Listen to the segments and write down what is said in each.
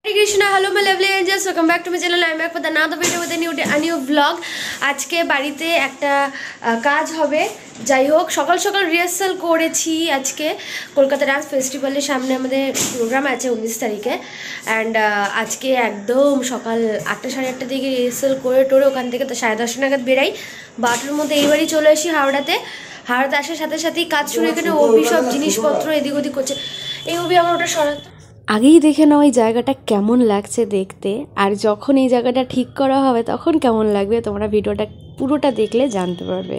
Hare Krishna, hello my lovely angels, welcome back to my channel. I'm back with another video with a new vlog. আজকে বাড়িতে একটা কাজ হবে, যাই হোক সকাল সকাল রিহার্সাল করেছি। আজকে কলকাতা ডান্স ফেস্টিভ্যালের সামনে আমাদের প্রোগ্রাম আছে 19 তারিখে, অ্যান্ড আজকে একদম সকাল 8টা সাড়ে 8টার দিকে রিহার্সাল করে টোরে ওখান থেকে তো 10:30 নাগাদ বেরাই। 12টার মধ্যে এই বাড়ি চলে আসি হাওড়াতে আসার সাথে সাথেই কাজ শুরু। এখানে ওবি সব জিনিসপত্র এদিক ওদিক করছে। এই ওবি আমার ওটা সরাতে আগেই দেখে নাও এই জায়গাটা কেমন লাগছে দেখতে, আর যখন এই জায়গাটা ঠিক করা হবে তখন কেমন লাগবে তোমরা ভিডিওটা পুরোটা দেখলে জানতে পারবে।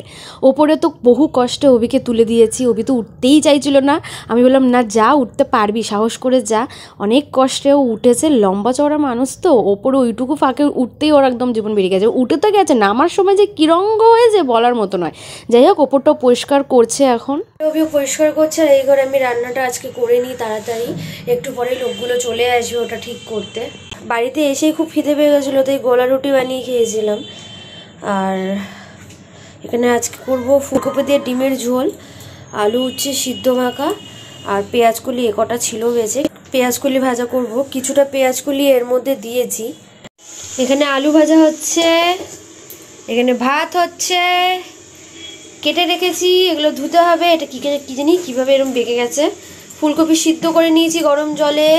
ওপরে তো বহু কষ্টে অভিকে তুলে দিয়েছি, অভি তো উঠতেই চাইছিল না। আমি বললাম না যা, উঠতে পারবি, সাহস করে যা। অনেক কষ্টেও উঠেছে, লম্বা চওড়া মানুষ তো, ওপরে ওইটুকু ফাঁকে উঠতেই ওর একদম জীবন বেরিয়ে গেছে। উঠে তো গেছে, নামার সময় যে কিরঙ্গ হয়েছে বলার মতো নয়। যাই হোক ওপরটাও পরিষ্কার করছে এখন, অভিও পরিষ্কার করছে। আর এই ঘরে আমি রান্নাটা আজকে করে নিই তাড়াতাড়ি, একটু পরে লোকগুলো চলে আসবে ওটা ঠিক করতে। বাড়িতে এসেই খুব খিদে পেয়ে গেছিলো, তাই গোলা রুটি বানিয়ে খেয়েছিলাম। আর এখানে আজকে করবো ফুলকপি দিয়ে ডিমের ঝোল, আলু উচ্ছে সিদ্ধ মাখা, আর পেঁয়াজকলি কটা ছিল বেঁচে, পেঁয়াজকলি ভাজা করব। কিছুটা পেঁয়াজকলি এর মধ্যে দিয়েছি। এখানে আলু ভাজা হচ্ছে, এখানে ভাত হচ্ছে, কেটে রেখেছি, এগুলো ধুতে হবে। এটা কী জানি কীভাবে এরকম বেঁকে গেছে। ফুলকপি সিদ্ধ করে নিয়েছি গরম জলে,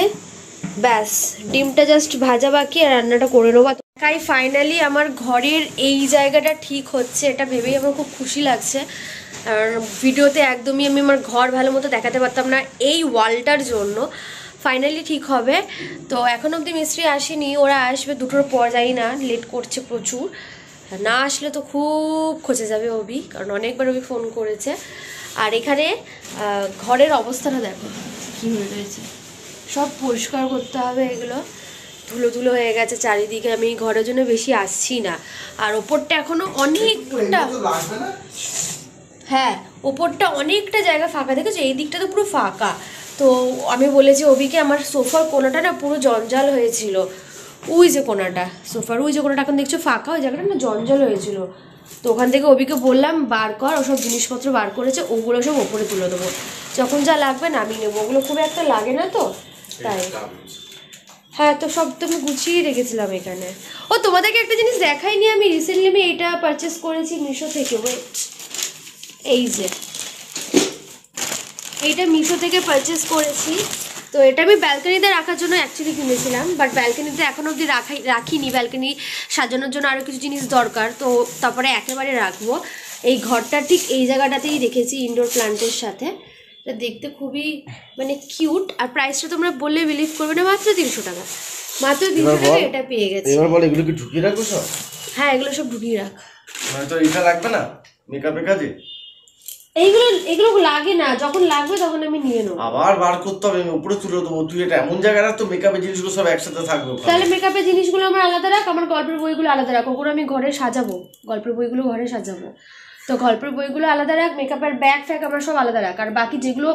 ব্যাস ডিমটা জাস্ট ভাজা বাকি, আর রান্নাটা করে নেবো। তাই ফাইনালি আমার ঘরের এই জায়গাটা ঠিক হচ্ছে, এটা ভেবেই আমার খুব খুশি লাগছে। আর ভিডিওতে একদমই আমি আমার ঘর ভালো মতো দেখাতে পারতাম না এই ওয়ালটার জন্য। ফাইনালি ঠিক হবে। তো এখন অবধি মিস্ত্রি আসেনি, ওরা আসবে 2টোর পর, জানি না, লেট করছে প্রচুর। না আসলে তো খুব খচে যাবে অভি, কারণ অনেকবার অভি ফোন করেছে। আর এখানে ঘরের অবস্থাটা দেখো কী হয়ে রয়েছে, সব পরিষ্কার করতে হবে। এগুলো ধুলো ধুলো হয়ে গেছে চারিদিকে, আমি ঘরের জন্য বেশি আসছি না। আর ওপরটা এখনো অনেকটা, হ্যাঁ ওপরটা অনেকটা জায়গা ফাঁকা, দেখেছো এই দিকটা তো পুরো ফাঁকা। তো আমি বলেছি অভিকে, আমার সোফার কোনাটা না পুরো জঞ্জাল হয়েছিল, ওই যে কোনাটা সোফার, ওই যে কোনাটা এখন দেখছো ফাঁকা, ওই জায়গাটা না জঞ্জাল হয়েছিল। তো ওখান থেকে অভিকে বললাম বার কর, ওসব জিনিসপত্র বার করেছে, ওগুলো সব ওপরে তুলে দেবো, যখন যা লাগবে নামিয়ে নেবো। ওগুলো খুব একটা লাগে না তো তাই। হ্যাঁ তো সব তো আমি গুছিয়ে রেখেছিলাম এখানে। ও তোমাদেরকে একটা জিনিস দেখাইনি, আমি রিসেন্টলি আমি এইটা পারচেস করেছি মিশো থেকে। এই যে এইটা মিশো থেকে পারচেস করেছি। তো এটা আমি ব্যালকনিতে রাখার জন্য অ্যাকচুয়ালি কিনেছিলাম, বাট ব্যালকনিতে এখন অবধি রাখিনি। ব্যালকনি সাজানোর জন্য আরও কিছু জিনিস দরকার, তো তারপরে একেবারে রাখবো। এই ঘরটা ঠিক এই জায়গাটাতেই রেখেছি ইনডোর প্ল্যান্টের সাথে। এটা দেখতে খুবই মানে কিউট। আর প্রাইসটা তোমরা বললে বিলিভ করবে না, মাত্র 300 টাকা, মাত্র 300 টাকা এটা পেয়ে গেছি। এবার বল এগুলো কি ঢুকিয়ে রাখবো সব? হ্যাঁ এগুলো সব ঢুকিয়ে রাখ। মানে তো এটা লাগবে না মেকআপের কাজে? এগুলো লাগে না, যখন লাগবে তখন আমি নিয়ে নেবো। আবার বার করতে হবে, আমি উপরে তুলে দেবো। তুই এটা এমন জায়গায় রাখ তো মেকআপের জিনিসগুলো সব একসাথে থাকবে। তাহলে মেকআপের জিনিসগুলো আমার আলাদা রাখ, আমার গল্পের বইগুলো আলাদা রাখ। ওগুলো আমি ঘরে সাজাবো, গল্পের বইগুলো ঘরে সাজাবো। তো গল্পের বইগুলো আলাদা রাখ, মেকআপের ব্যাগ ফ্যাগ আমার সব আলাদা রাখ, আর বাকি যেগুলো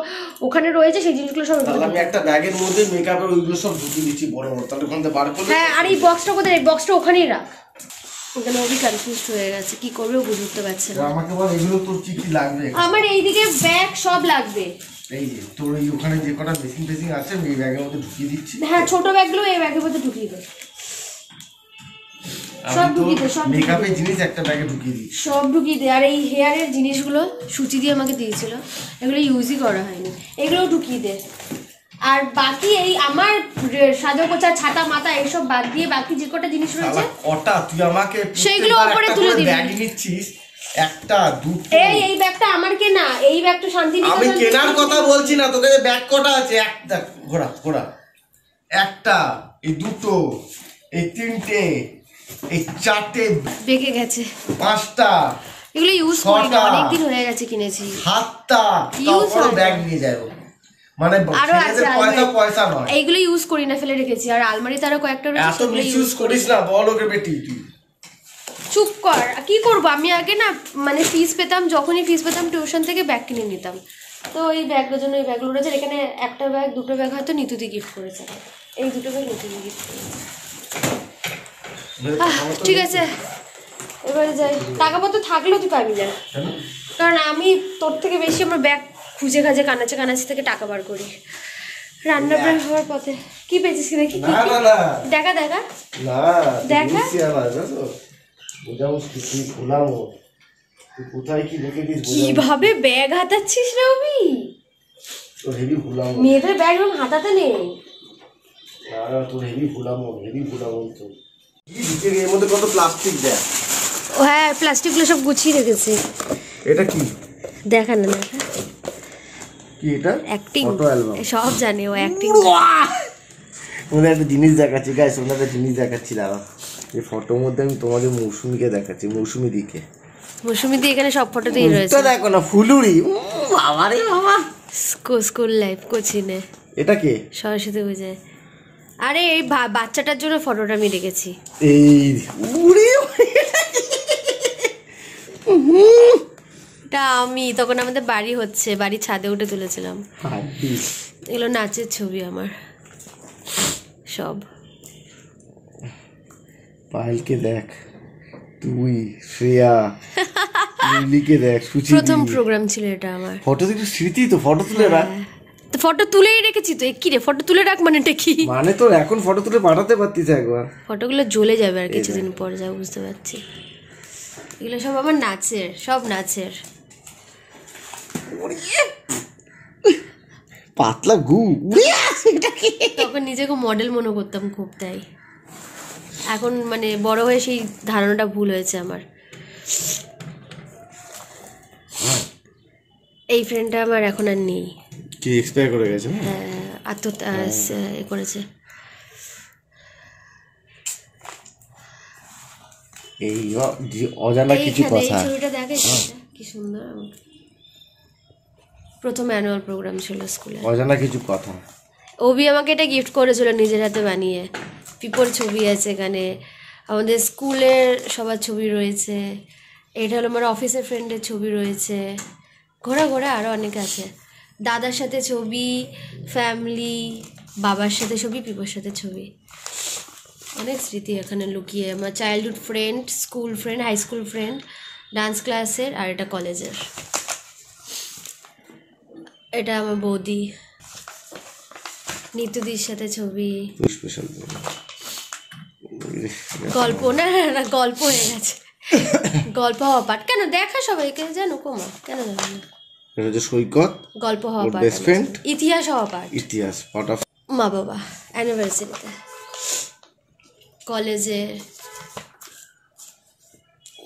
ওখানে রয়েছে সেই জিনিসগুলো সব আমি একটা ব্যাগের মধ্যে মেকআপের ওইগুলো সব ঢুকিয়ে দিচ্ছি বড় বড়, তাহলে ওখান থেকে বার করলে। হ্যাঁ আর এই বক্সটা কোথায়? এই বক্সটা ওখানেই রাখ। ওখানে অবি কনফিউজ হয়ে গেছে, কি করবে বুঝতে পারছে না। আমাকে বল এগুলো তোর কি কি লাগবে? আমার এইদিকে ব্যাগ সব লাগবে। এই যে তোর এই ওখানে যে কটা বেসিং আছে আমি এই ব্যাগের মধ্যে ঢুকিয়ে দিচ্ছি। হ্যাঁ ছোট ব্যাগগুলো এই ব্যাগের মধ্যে ঢুকিয়ে দে, সব ঢুকিয়ে দে, সব মেকআপের জিনিস একটা ব্যাগে ঢুকিয়ে দিই, সব ঢুকিয়ে দে। আর এই হেয়ারের জিনিসগুলো সুচি দিয়ে আমাকে দিয়েছিল, এগুলো ইউজই করা হয়নি, এগুলোও ঢুকিয়ে দে। আর বাকি এই আমার সাজাগোছা ছাতা মাথা এইসব বাদ দিয়ে বাকি যে কটা জিনিস রয়েছে কটা তুই আমাকে সেইগুলো উপরে তুলে দিবি। ব্যাগ নিচ্ছিস একটা দুটো, এই ব্যাগটা আমার কেনা, এই ব্যাগটা শান্তিনিকেতন। আমি কেনার কথা বলছি না, তোকে যে ব্যাগ কটা আছে, একটা ঘোড়া একটা, এই দুটো, এই তিনটে, এই চারটে, বেঁকে গেছে 5টা, এগুলো ইউজ করি না, অনেকদিন হয়ে গেছে কিনেছি। 7টা ইউজ ব্যাগ নিয়ে যাবো, মানে আরো আছে পয়সা নয়। এইগুলো ইউজ করি না, ফেলে রেখেছি। আর আলমারিতে আরো কয়েকটা রয়েছে, এত মিসইউজ করিস না, বল ওকে বেটি তুই চুপ কর। কি করবো আমি, আগে না মানে ফিস পেতাম, যখনই ফিস পেতাম টিউশন থেকে ব্যাগ কিনে নিতাম। তো এই ব্যাগটার জন্য এই ব্যাগগুলো রয়েছে। এখানে একটা ব্যাগ দুটো ব্যাগ হয়তো নিতুদি গিফট করেছে, এই দুটো ব্যাগ নিতুদি গিফট করেছে। ঠিক আছে এবারে যাই। টাকাপত্র থাকলেও তুই পাবি না, কারণ আমি তোর থেকে বেশি আমার ব্যাগ খুঁজে কানাচে থেকে টাকা বার করি রান্না প্রায় হওয়ার পথে। কি পেয়েছিস কি দেখি? না না না দেখা দেখা না দেখা। বোঝা মুশকিল, তুই ভুলামো, তুই কোথায় কি রেখে দিস? কিভাবে ব্যাগ হাতাচ্ছিস রে অভি? তোর হেভি ভুলামো। মেয়েদের ব্যাগ এরকম হাতাতে নেই। না না, তোর হেভি ভুলামো তো। এর মধ্যে কত প্লাস্টিক দেয়। ও হ্যাঁ, প্লাস্টিকগুলো সব গুছিয়ে রেখেছি। এটা কি? দেখা না দেখা। কি এটা? অ্যাক্টিং। Photo album. সব জানে ও অ্যাক্টিং। ওদের একটা জিনিস দেখাচ্ছি গাইস, ওদের একটা জিনিস দেখাচ্ছি দাঁড়াও। এই ফটোর মধ্যে আমি তোমাদের মৌসুমীকে দেখাচ্ছি, মৌসুমী দিকে। মৌসুমী দি এখানে সব ফটোতেই রয়েছে। তো দেখো না, ফুলুরি। বাবা রে বাবা। স্কুল লাইফ কোচিনে। এটা কে? সরস্বতী পূজায়। আরে এই বাচ্চাটার জন্য ফটোটা আমি রেখেছি। এই উড়ি এটা আমি তখন আমাদের বাড়ি হচ্ছে, বাড়ি ছাদে উঠে তুলেছিলাম। এগুলো নাচের ছবি আমার সব। পায়েলকে দেখ, তুই শ্রেয়া, লিলিকে দেখ, সুচি। প্রথম প্রোগ্রাম ছিল এটা আমার। ফটো তো স্মৃতি, তো ফটো তুলে রাখ। তো ফটো তুলেই রেখেছি তো। কি রে, ফটো তুলে রাখ মানেটা কি? মানে তোর এখন ফটো তুলে পাঠাতে পারতিস একবার। ফটোগুলো জ্বলে যাবে আর কিছুদিন পর, যা বুঝতে পারছি। এগুলো সব আমার নাচের, সব নাচের। পাতলা গু। তখন নিজেকে মডেল মনে করতাম খুব, তাই এখন মানে বড় হয়ে সেই ধারণাটা ভুল হয়েছে আমার। এই ফ্রেন্ডটা আমার এখন আর নেই। কি এক্সপায়ার করে গেছে? আত্মহত্যা করেছে। এই অজানা কিছু কথা। এই ছবিটা দেখে কি সুন্দর। প্রথম অ্যানুয়াল প্রোগ্রাম ছিল স্কুলে। অজানা কিছু কথা। অভি আমাকে এটা গিফট করেছিল নিজের হাতে বানিয়ে। পিপোর ছবি আছে এখানে, আমাদের স্কুলের সবার ছবি রয়েছে। এটা হলো আমার অফিসের ফ্রেন্ডের ছবি রয়েছে। ঘোরা আরও অনেক আছে। দাদার সাথে ছবি, ফ্যামিলি, বাবার সাথে ছবি, পিপোর সাথে ছবি। অনেক স্মৃতি এখানে লুকিয়ে। আমার childhood friend, school friend, high school friend, dance ক্লাসের, আর এটা কলেজের। এটা আমার বৌদি নিত্যদির সাথে ছবি। স্পেশাল গল্প না না গল্প হয়ে গেছে। গল্প হওয়া পাঠ কেন দেখা সবাইকে জানো কোমা কেন জানো না? এটা যে সৈকত, গল্প হওয়া পাঠ, বেস্ট ফ্রেন্ড, ইতিহাস হওয়া পাঠ, ইতিহাস পার্ট অফ মা বাবা অ্যানিভার্সারিতে, কলেজে।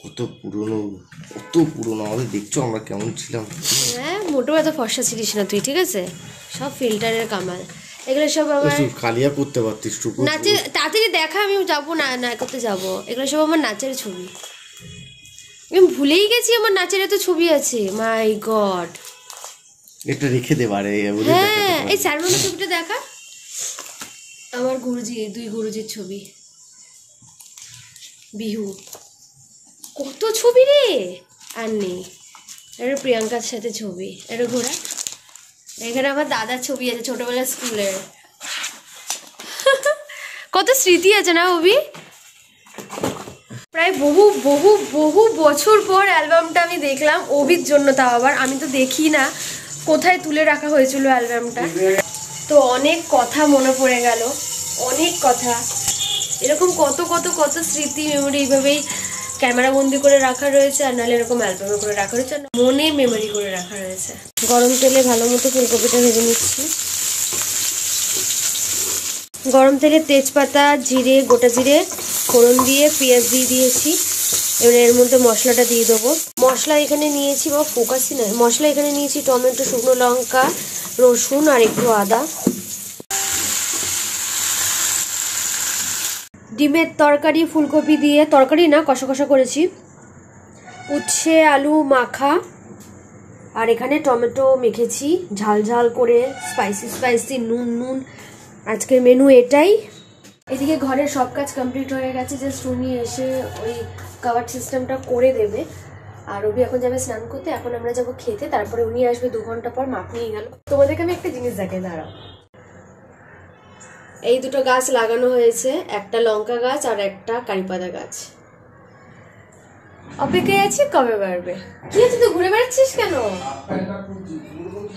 কত পুরনো আমাদের দেখছো আমরা কেমন ছিলাম। হ্যাঁ, মোটেও এত ফর্সা ছিলিস না তুই, ঠিক আছে? সব ফিল্টারের কামাল এগুলো সব। আমার কালিয়া করতে পারতিস টুকু। নাচের তাড়াতাড়ি দেখা, আমি যাবো না না করতে যাবো। এগুলো সব আমার নাচের ছবি। আমি ভুলেই গেছি আমার নাচের এত ছবি আছে। মাই গড। এটা রেখে দে বারে। হ্যাঁ, এই স্যারমনের ছবিটা দেখা। আমার গুরুজি, দুই গুরুজির ছবি। বিহু। কত ছবি রে। আর নেই। এটা প্রিয়াঙ্কার সাথে ছবি। এটা ঘোরা। এখানে আমার দাদার ছবি আছে ছোটবেলার স্কুলের। কত স্মৃতি আছে না অভি? প্রায় বহু বহু বহু বছর পর অ্যালবামটা আমি দেখলাম, অভির জন্য। তাও আবার আমি তো দেখি না কোথায় তুলে রাখা হয়েছিল অ্যালবামটা। তো অনেক কথা মনে পড়ে গেল, অনেক কথা। এরকম কত কত কত স্মৃতি, মেমোরি এইভাবেই ক্যামেরা বন্দি করে রাখা রয়েছে, আর নাহলে এরকম অ্যালবামে করে রাখা রয়েছে, মনে মেমোরি করে রাখা রয়েছে। গরম তেলে ভালো মতো ফুলকপিটা ভেজে নিচ্ছি। গরম তেলে তেজপাতা, জিরে, গোটা জিরে ফোড়ন দিয়ে পেঁয়াজ দিয়ে দিয়েছি। এবার এর মধ্যে মশলাটা দিয়ে দেবো। মশলা এখানে নিয়েছি, বা ফোকাসই নয়, মশলা এখানে নিয়েছি টমেটো, শুকনো লঙ্কা, রসুন আর একটু আদা। ডিমের তরকারি, ফুলকপি দিয়ে, তরকারি না কষা কষা করেছি, উচ্ছে আলু মাখা, আর এখানে টমেটো মেখেছি ঝাল ঝাল করে, স্পাইসি নুন। আজকের মেনু এটাই। এদিকে ঘরের সব কাজ কমপ্লিট হয়ে গেছে, জাস্ট উনি এসে ওই কাভার সিস্টেমটা করে দেবে। আর অভি এখন যাবে স্নান করতে, এখন আমরা যাবো খেতে, তারপরে উনি আসবে 2 ঘন্টা পর। মাপ নিয়ে গেল। তোমাদেরকে আমি একটা জিনিস দেখাই, দাঁড়াও। এই দুটো গাছ লাগানো হয়েছে, একটা লঙ্কা গাছ আর একটা কারিপাতা গাছ। অপেক্ষায় আছি কবে বাড়বে। কি হচ্ছে, তুই ঘুরে বেড়াচ্ছিস কেন?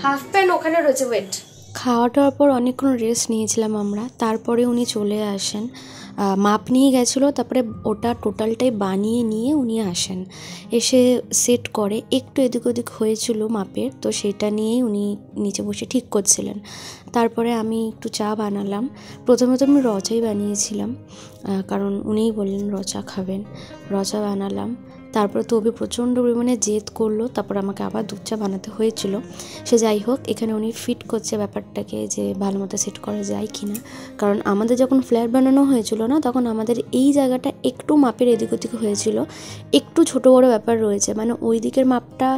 হাফ প্যান্ট ওখানে রয়েছে, ওয়েট। খাওয়া দাওয়ার পর অনেকক্ষণ রেস্ট নিয়েছিলাম আমরা, তারপরে উনি চলে আসেন। মাপ নিয়ে গেছিলো, তারপরে ওটা টোটালটাই বানিয়ে নিয়ে উনি আসেন, এসে সেট করে। একটু এদিক ওদিক হয়েছিল মাপের, তো সেটা নিয়েই উনি নিচে বসে ঠিক করছিলেন। তারপরে আমি একটু চা বানালাম। প্রথমে তো আমি র চাই বানিয়েছিলাম, কারণ উনিই বললেন র চা খাবেন। র চা বানালাম। তারপরে তো প্রচণ্ড পরিমাণে জেদ করলো, তারপর আমাকে আবার দুধ চা বানাতে হয়েছিল। সে যাই হোক, এখানে উনি ফিট করছে ব্যাপারটাকে যে ভালো মতো সেট করা যায় কি না। কারণ আমাদের যখন ফ্ল্যাট বানানো হয়েছিল না, তখন আমাদের এই জায়গাটা একটু মাপের এদিক ওদিক হয়েছিল, একটু ছোট বড় ব্যাপার রয়েছে, মানে ওই দিকের মাপটা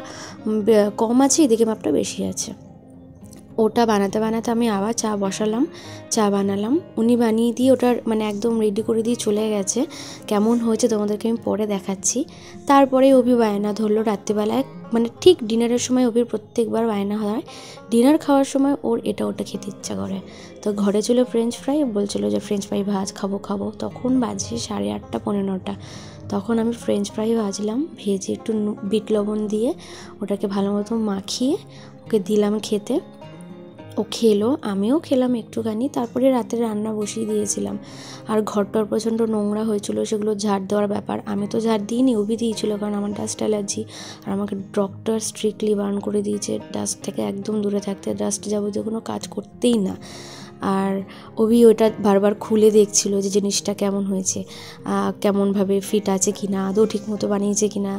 কম আছে, এদিকে মাপটা বেশি আছে। ওটা বানাতে বানাতে আমি আবার চা বসালাম, চা বানালাম। উনি বানিয়ে দিয়ে ওটার মানে একদম রেডি করে দিয়ে চলে গেছে। কেমন হয়েছে তোমাদেরকে আমি পরে দেখাচ্ছি। তারপরে অভি বায়না ধরলো রাত্রিবেলায়, মানে ঠিক ডিনারের সময় অভির প্রত্যেকবার বায়না হয়, ডিনার খাওয়ার সময় ওর এটা ওটা খেতে ইচ্ছা করে। তো ঘরে ছিল ফ্রেঞ্চ ফ্রাই, বলছিলো যে ফ্রেঞ্চ ফ্রাই ভাজ খাবো। তখন বাজে 8:30 পৌনে 9টা। তখন আমি ফ্রেঞ্চ ফ্রাই ভাজলাম, ভেজে একটু বিট লবণ দিয়ে ওটাকে ভালো মতো মাখিয়ে ওকে দিলাম খেতে। ও খেলো, আমিও খেলাম একটুখানি। তারপরে রাতে রান্না বসিয়ে দিয়েছিলাম। আর ঘরটার প্রচণ্ড নোংরা হয়েছিল, সেগুলো ঝাড় দেওয়ার ব্যাপার। আমি তো ঝাড় দিইনি, অভি দিয়েছিল, কারণ আমার ডাস্ট অ্যালার্জি। আর আমাকে ডক্টর স্ট্রিক্টলি বারণ করে দিয়েছে ডাস্ট থেকে একদম দূরে থাকতে, ডাস্ট যাবতীয় কোনো কাজ করতেই না। আর অভি ওটা বারবার খুলে দেখছিল যে জিনিসটা কেমন হয়েছে, কেমনভাবে ফিট আছে কি না, আদৌ ঠিকমতো বানিয়েছে কি না,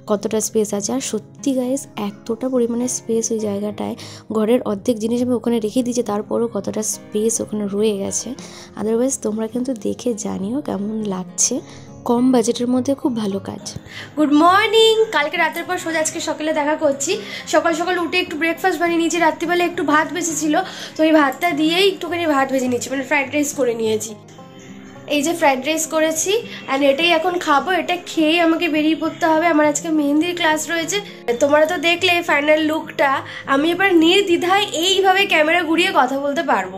কতটা স্পেস আছে। আর সত্যি গাইস, এতটা পরিমাণে স্পেস ওই জায়গাটায়, ঘরের অর্ধেক জিনিস আমি ওখানে রেখে দিয়েছি, তারপরও কতটা স্পেস ওখানে রয়ে গেছে। আদারওয়াইজ তোমরা কিন্তু দেখে জানিও কেমন লাগছে। কম বাজেটের মধ্যে খুব ভালো কাজ। Good morning. কালকে রাতের পর সোজা আজকে সকালে দেখা করছি। সকাল সকাল উঠে একটু ব্রেকফাস্ট বানিয়ে নিয়েছি। রাত্রিবেলা একটু ভাত বেঁচেছিল, তো এই ভাতটা দিয়েই একটুখানি ভাত ভেজে নিয়েছি, মানে ফ্রাইড রাইস করে নিয়েছি। এই যে ফ্রাইড রাইস করেছি, অ্যান্ড এটাই এখন খাবো। এটা খেয়েই আমাকে বেরিয়ে পড়তে হবে, আমার আজকে মেহেন্দির ক্লাস রয়েছে। তোমরা তো দেখলে ফাইনাল লুকটা। আমি এবার নির্দ্বিধায় এইভাবে ক্যামেরা ঘুরিয়ে কথা বলতে পারবো,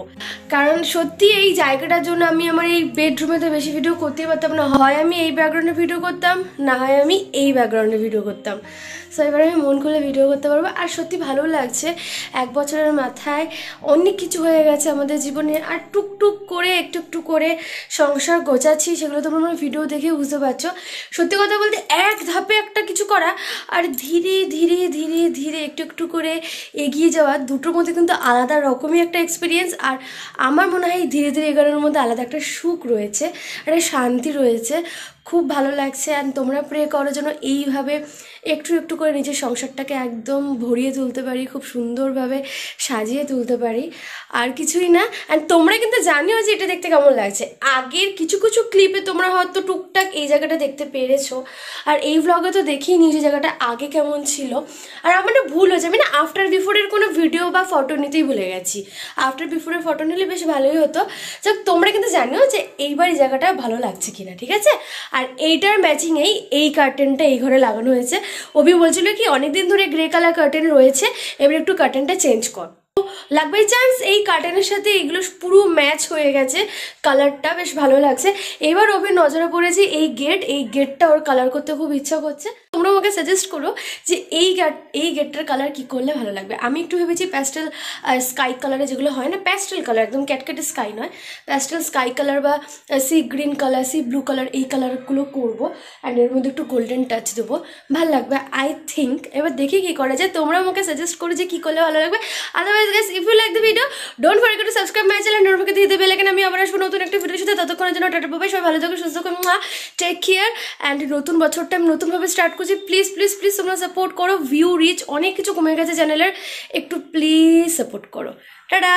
কারণ সত্যি এই জায়গাটার জন্য আমি আমার এই বেডরুমে তো বেশি ভিডিও করতেই পারতাম না। হয় আমি এই ব্যাকগ্রাউন্ডে ভিডিও করতাম, না হয় আমি এই ব্যাকগ্রাউন্ডে ভিডিও করতাম। সো এবার আমি মন খুলে ভিডিও করতে পারবো। আর সত্যি ভালো লাগছে, 1 বছরের মাথায় অনেক কিছু হয়ে গেছে আমাদের জীবনে। আর টুকটুক করে একটু একটু করে সংসার গোছাচ্ছি, সেগুলো তোমরা আমার ভিডিও দেখে বুঝতে পারছো। সত্যি কথা বলতে এক ধাপে একটা কিছু করা আর ধীরে ধীরে ধীরে ধীরে একটু একটু করে এগিয়ে যাওয়া, দুটোর মধ্যে কিন্তু আলাদা রকমই একটা এক্সপিরিয়েন্স। আর আমার মনে হয় ধীরে ধীরে এগোনোর মধ্যে আলাদা একটা সুখ রয়েছে, একটা শান্তি রয়েছে। খুব ভালো লাগছে। অ্যান্ড তোমরা প্রে করো যেন এইভাবে একটু একটু করে নিজের সংসারটাকে একদম ভরিয়ে তুলতে পারি, খুব সুন্দরভাবে সাজিয়ে তুলতে পারি, আর কিছুই না। অ্যান্ড তোমরা কিন্তু জানিও যে এটা দেখতে কেমন লাগছে। আগের কিছু কিছু ক্লিপে তোমরা হয়তো টুকটাক এই জায়গাটা দেখতে পেরেছো, আর এই ভ্লগে তো দেখেই নিও যে জায়গাটা আগে কেমন ছিল। আর আমার না ভুল হয়েছে, আমি না আফটার বিফোরের কোনো ভিডিও বা ফটো নিতেই ভুলে গেছি। আফটার বিফোরের ফটো নিলে বেশ ভালোই হতো। যাক, তোমরা কিন্তু জানিও যে এইবার এই জায়গাটা ভালো লাগছে কিনা, ঠিক আছে? আর এইটার ম্যাচিংয়েই এই কার্টেনটা এই ঘরে লাগানো হয়েছে। অভি বলছিল কি অনেকদিন ধরে গ্রে কালার কার্টেন রয়েছে, এবার একটু কার্টেনটা চেঞ্জ কর। লাক বাই চান্স এই কার্টেনের সাথে এইগুলো পুরো ম্যাচ হয়ে গেছে, কালারটা বেশ ভালো লাগছে। এবার অভির নজরে পড়েছে এই গেটটা ওর কালার করতে খুব ইচ্ছা করছে। তোমরা আমাকে সাজেস্ট করো যে এই গেটটার কালার কি করলে ভালো লাগবে। আমি একটু ভেবেছি প্যাস্টেল স্কাই কালারে, যেগুলো হয় না প্যাস্টেল কালার, একদম ক্যাটকেটে স্কাই নয়, প্যাস্টেল স্কাই কালার বা sea green colour, C blue colour, এই কালারগুলো করবো। অ্যান্ড এর মধ্যে একটু গোল্ডেন টাচ দেবো, ভালো লাগবে আই থিঙ্ক। এবার দেখি কী করা যায়, তোমরা আমাকে সাজেস্ট করো যে কী করলে ভালো লাগবে। Otherwise guys, if you like the video, don't forget to subscribe my channel and notification দিয়ে দেবে লেখেন। আমি আবার আসবো নতুন একটা ভিডিওর সাথে। ততক্ষণের জন্য টাটা বাই, সবাই ভালো থাকো, সুস্থ থাকো, টেক কেয়ার। অ্যান্ড নতুন বছরটা আমি নতুনভাবে স্টার্ট করছি। প্লিজ প্লিজ প্লিজ তোমরা সাপোর্ট করো। ভিউ রিচ অনেক কিছু কমে গেছে চ্যানেলের, একটু প্লিজ সাপোর্ট করো। টাটা।